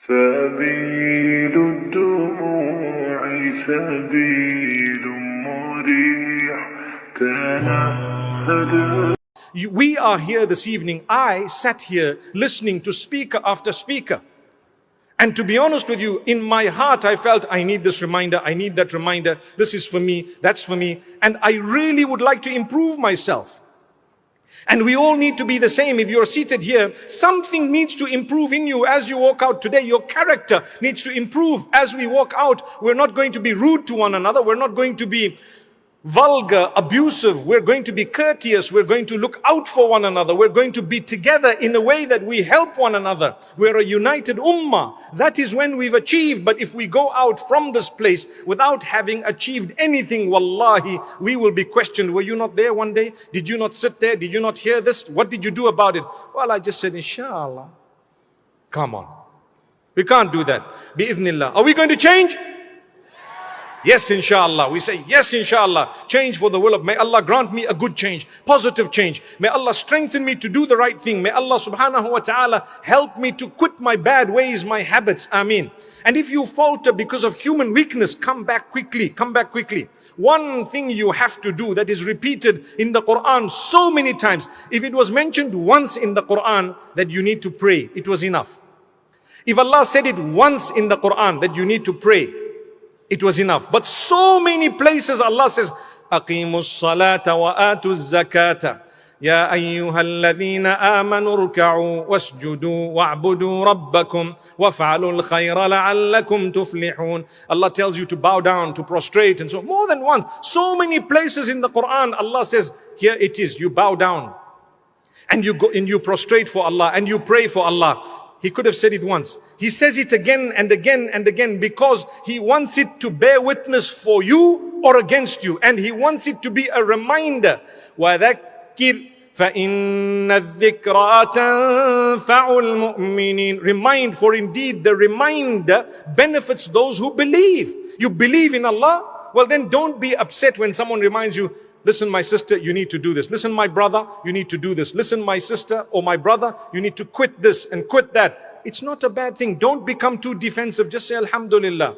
سبيل الدموع سبيل مريح تنهد. We are here this evening. I sat here listening to speaker after speaker. And to be honest with you, in my heart, I felt I need this reminder, I need that reminder. This is for me, that's for me. And I really would like to improve myself. And we all need to be the same. If you're seated here, something needs to improve in you as you walk out today. Your character needs to improve as we walk out. We're not going to be rude to one another. We're not going to be vulgar, abusive. We're going to be courteous. We're going to look out for one another. We're going to be together in a way that we help one another. We're a united ummah. That is when we've achieved. But if we go out from this place without having achieved anything, wallahi, we will be questioned. Were you not there one day? Did you not sit there? Did you not hear this? What did you do about it? Well, I just said, inshallah. Come on. We can't do that. Bi-idhnillah. Are we going to change? Yes, inshallah. We say, yes, inshallah. Change for the will of, may Allah grant me a good change, positive change. May Allah strengthen me to do the right thing. May Allah subhanahu wa ta'ala help me to quit my bad ways, my habits. Ameen. And if you falter because of human weakness, come back quickly, come back quickly. One thing you have to do that is repeated in the Quran so many times. If it was mentioned once in the Quran that you need to pray, it was enough. If Allah said it once in the Quran that you need to pray, it was enough. But so many places Allah says, أقيموا الصلاة وآتوا الزكاة يا أيها الذين آمنوا اركعوا واسجدوا واعبدوا ربكم وافعلوا الخير لعلكم تفلحون. Allah tells you to bow down, to prostrate, and so more than once. So many places in the Quran Allah says, here it is, you bow down and you go and you prostrate for Allah and you pray for Allah. He could have said it once. He says it again and again and again because he wants it to bear witness for you or against you. And he wants it to be a reminder. وَذَكِّرْ فَإِنَّ الذِّكْرَى تَنْفَعُ الْمُؤْمِنِينَ. Remind, for indeed the reminder benefits those who believe. You believe in Allah? Well then don't be upset when someone reminds you, listen, my sister, you need to do this. Listen, my brother, you need to do this. Listen, my sister or my brother, you need to quit this and quit that. It's not a bad thing. Don't become too defensive. Just say, Alhamdulillah.